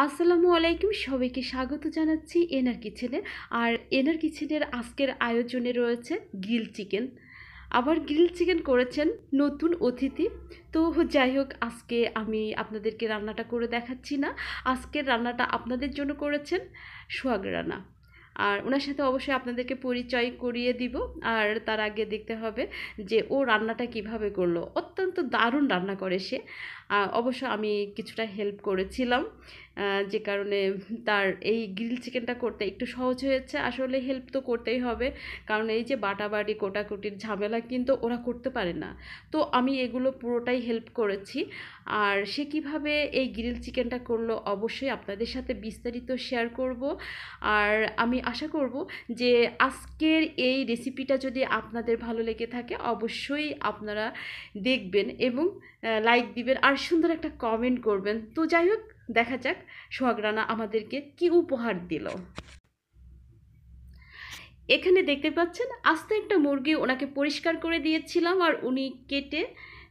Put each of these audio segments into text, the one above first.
আসসালামু আলাইকুম, সবাইকে স্বাগত জানাচ্ছি এনার কিচেনে। আর এনার কিচেনের আজকের আয়োজনে রয়েছে গ্রিল চিকেন। আবার গ্রিল চিকেন করেছেন নতুন অতিথি। তো যাই হোক, আজকে আমি আপনাদেরকে রান্নাটা করে দেখাচ্ছি না, আজকের রান্নাটা আপনাদের জন্য করেছেন সোহাগ রান্না। আর ওনার সাথে অবশ্যই আপনাদেরকে পরিচয় করিয়ে দিব। আর তার আগে দেখতে হবে যে ও রান্নাটা কিভাবে করলো। অত্যন্ত দারুণ রান্না করে সে। অবশ্য আমি কিছুটা হেল্প করেছিলাম, যে কারণে তার এই গ্রিল চিকেনটা করতে একটু সহজ হয়েছে। আসলে হেল্প তো করতেই হবে, কারণ এই যে বাটাবাটি কোটাকুটির ঝামেলা কিন্তু ওরা করতে পারে না। তো আমি এগুলো পুরোটাই হেল্প করেছি। আর সে কিভাবে এই গ্রিল চিকেনটা করলো অবশ্যই আপনাদের সাথে বিস্তারিত শেয়ার করব। আর আমি আশা করব যে আজকের এই রেসিপিটা যদি আপনাদের ভালো লেগে থাকে অবশ্যই আপনারা দেখবেন এবং লাইক দিবেন আর সুন্দর একটা কমেন্ট করবেন। তো যাই হোক, দেখা যাক সোহাগ রানা আমাদেরকে কি উপহার দিল। এখানে দেখতে পাচ্ছেন আস্তে একটা মুরগি ওনাকে পরিষ্কার করে দিয়েছিলাম, আর উনি কেটে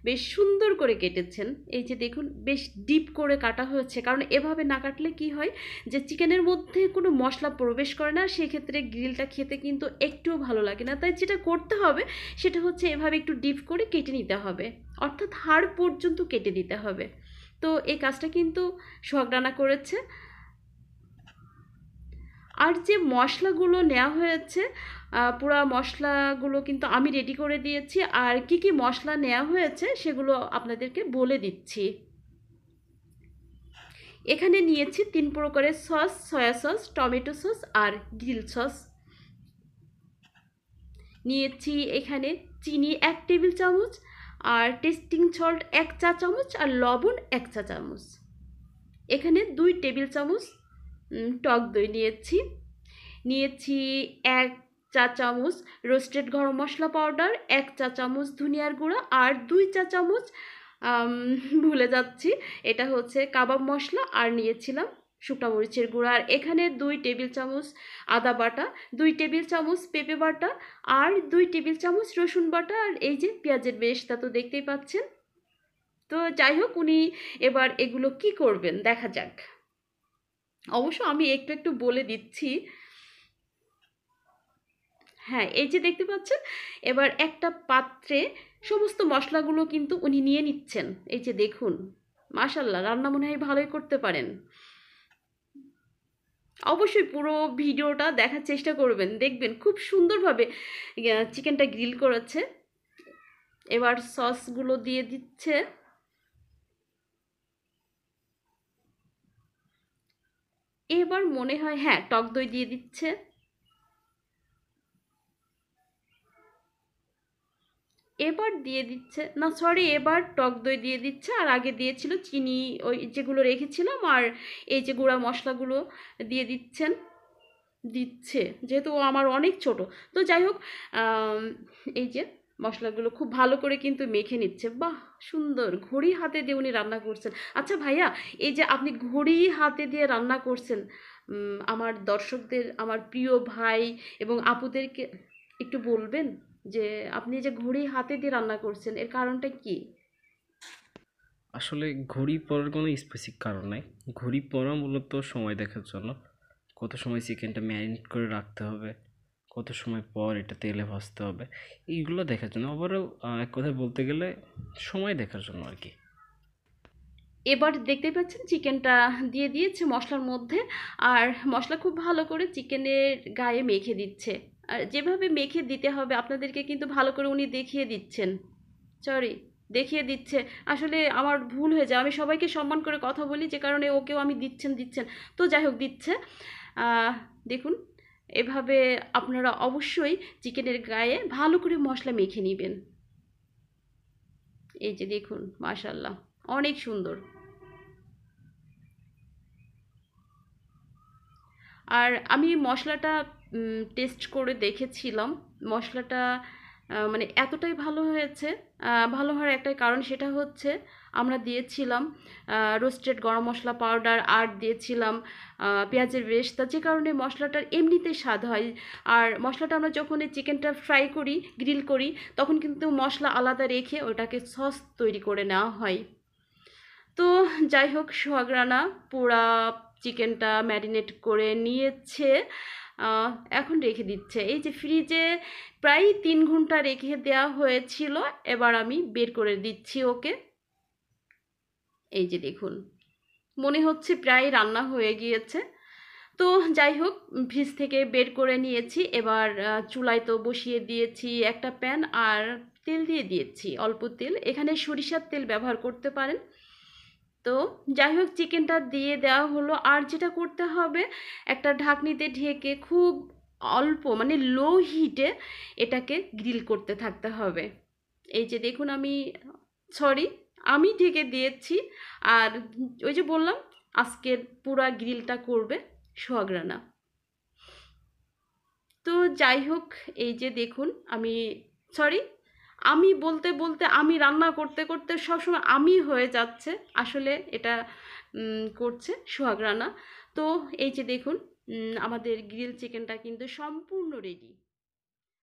বেশ সুন্দর করে কেটেছেন। এই যে দেখুন, বেশ ডিপ করে কাটা হয়েছে, কারণ এভাবে না কাটলে কি হয় যে চিকেনের মধ্যে কোনো মশলা প্রবেশ করে না, সেক্ষেত্রে গ্রিলটা খেতে কিন্তু একটুও ভালো লাগে না। তাই যেটা করতে হবে সেটা হচ্ছে এভাবে একটু ডিপ করে কেটে নিতে হবে, অর্থাৎ হাড় পর্যন্ত কেটে দিতে হবে। তো এই কাজটা কিন্তু সোহাগ রানা করেছে। আর যে মশলাগুলো নেওয়া হয়েছে, পুরো মশলাগুলো কিন্তু আমি রেডি করে দিয়েছি। আর কি কি মশলা নেওয়া হয়েছে সেগুলো আপনাদেরকে বলে দিচ্ছি। এখানে নিয়েছি 3 প্রকারের sauce, soy sauce, tomato sauce আর গ্রিল সস। নিয়েছি এখানে চিনি 1 টেবিল চামচ, আর টেস্টিং সল্ট 1 চা চামচ, আর লবণ 1 চা চামচ। এখানে 2 টেবিল চামচ টক দই নিয়েছি। নিয়েছি 1 চা চামচ রোস্টেড গরম মশলা পাউডার, 1 চা চামচ ধনিয়ার গুঁড়া, আর 2 চা চামচ ভুলে যাচ্ছি, এটা হচ্ছে কাবাব মশলা। আর নিয়েছিলাম শুকনা মরিচের গুঁড়া। আর এখানে 2 টেবিল চামচ আদা বাটা, 2 টেবিল চামচ পেঁপে বাটা, আর 2 টেবিল চামচ রসুন বাটা, আর এই যে পেঁয়াজের বেরেস্তা তো দেখতেই পাচ্ছেন। তো যাই হোক, উনি এবার এগুলো কি করবেন দেখা যাক। অবশ্য আমি একটু একটু বলে দিচ্ছি। হ্যাঁ, এই যে দেখতে পাচ্ছেন, এবার একটা পাত্রে সমস্ত মশলাগুলো কিন্তু উনি নিয়ে নিচ্ছেন। এই যে দেখুন, মাশাল্লাহ, রান্না মনে হয় ভালোই করতে পারেন। অবশ্যই পুরো ভিডিওটা দেখার চেষ্টা করবেন, দেখবেন খুব সুন্দরভাবে চিকেনটা গ্রিল করেছে। এবার সসগুলো দিয়ে দিচ্ছে। এবার মনে হয় হ্যাঁ, টক দই দিয়ে দিচ্ছে। এবার দিয়ে দিচ্ছে না, সরি, এবার টক দই দিয়ে দিচ্ছে। আর আগে দিয়েছিল চিনি, ওই যেগুলো রেখেছিলাম, আর এই যে গুঁড়া মশলাগুলো দিয়ে দিচ্ছে, যেহেতু ও আমার অনেক ছোট। তো যাই হোক, এই যে মশলাগুলো খুব ভালো করে কিন্তু মেখে নিচ্ছে। বাহ, সুন্দর ঘড়ি হাতে দিয়ে উনি রান্না করছেন। আচ্ছা ভাইয়া, এই যে আপনি ঘড়ি হাতে দিয়ে রান্না করছেন, আমার দর্শকদের, আমার প্রিয় ভাই এবং আপুদেরকে একটু বলবেন যে আপনি যে ঘড়ি হাতে দিয়ে রান্না করছেন এর কারণটা কি? আসলে ঘড়ি পরার কোনো স্পেসিফিক কারণ নাই। ঘড়ি পরা মূলত সময় দেখার জন্য। কত সময় চিকেনটা ম্যারিনেট করে রাখতে হবে, কত সময় পর এটা তেলে ভাজতে হবে, এইগুলো দেখার জন্য। ওভারঅল এক কথায় বলতে গেলে সময় দেখার জন্য আর কি। এবার দেখতে পাচ্ছেন চিকেনটা দিয়ে দিয়েছে মশলার মধ্যে, আর মশলা খুব ভালো করে চিকেনের গায়ে মেখে দিচ্ছে। আর যেভাবে মেখে দিতে হবে আপনাদেরকে কিন্তু ভালো করে উনি দেখিয়ে দিচ্ছেন। সরি, দেখিয়ে দিচ্ছে। আসলে আমার ভুল হয়ে যায়, আমি সবাইকে সম্মান করে কথা বলি, যে কারণে ওকেও আমি দিচ্ছেন দিচ্ছেন। তো যাই হোক, দিচ্ছে। দেখুন, এভাবে আপনারা অবশ্যই চিকেনের গায়ে ভালো করে মশলা মেখে নেবেন। এই যে দেখুন, মাশাল্লাহ, অনেক সুন্দর। আর আমি মশলাটা টেস্ট করে দেখেছিলাম। মশলাটা মানে এতটাই ভালো হয়েছে। ভালো হওয়ার একটাই কারণ, সেটা হচ্ছে আমরা দিয়েছিলাম রোস্টেড গরম মশলা পাউডার, আর দিয়েছিলাম পেঁয়াজের বেরেস্তা, যে কারণে মশলাটার এমনিতেই স্বাদ হয়। আর মশলাটা আমরা যখন এই চিকেনটা ফ্রাই করি, গ্রিল করি, তখন কিন্তু মশলা আলাদা রেখে ওটাকে সস তৈরি করে নেওয়া হয়। তো যাই হোক, সোহাগ রানা পুরা চিকেনটা ম্যারিনেট করে নিয়েছে, এখন রেখে দিচ্ছে। এই যে ফ্রিজে প্রায় 3 ঘন্টা রেখে দেওয়া হয়েছিল, এবার আমি বের করে দিচ্ছি ওকে। এই যে দেখুন, মনে হচ্ছে প্রায় রান্না হয়ে গিয়েছে। তো যাই হোক, ফ্রিজ থেকে বের করে নিয়েছি। এবার চুলায় তো বসিয়ে দিয়েছি একটা প্যান, আর তেল দিয়ে দিয়েছি অল্প তেল, এখানে সরিষার তেল ব্যবহার করতে পারেন। তো যাই হোক, চিকেনটা দিয়ে দেওয়া হলো। আর যেটা করতে হবে, একটা ঢাকনিতে ঢেকে খুব অল্প মানে লো হিটে এটাকে গ্রিল করতে থাকতে হবে। এই যে দেখুন, আমি ঢেকে দিয়েছি। আর ওই যে বললাম, আজকের পুরা গ্রিলটা করবে সোহাগ রানা। তো যাই হোক, এই যে দেখুন, সরি, আমি বলতে বলতে, আমি রান্না করতে করতে সবসময় আমি হয়ে যাচ্ছে, আসলে এটা করছে সোহাগ রানা। তো এই যে দেখুন, আমাদের গ্রিল চিকেনটা কিন্তু সম্পূর্ণ রেডি।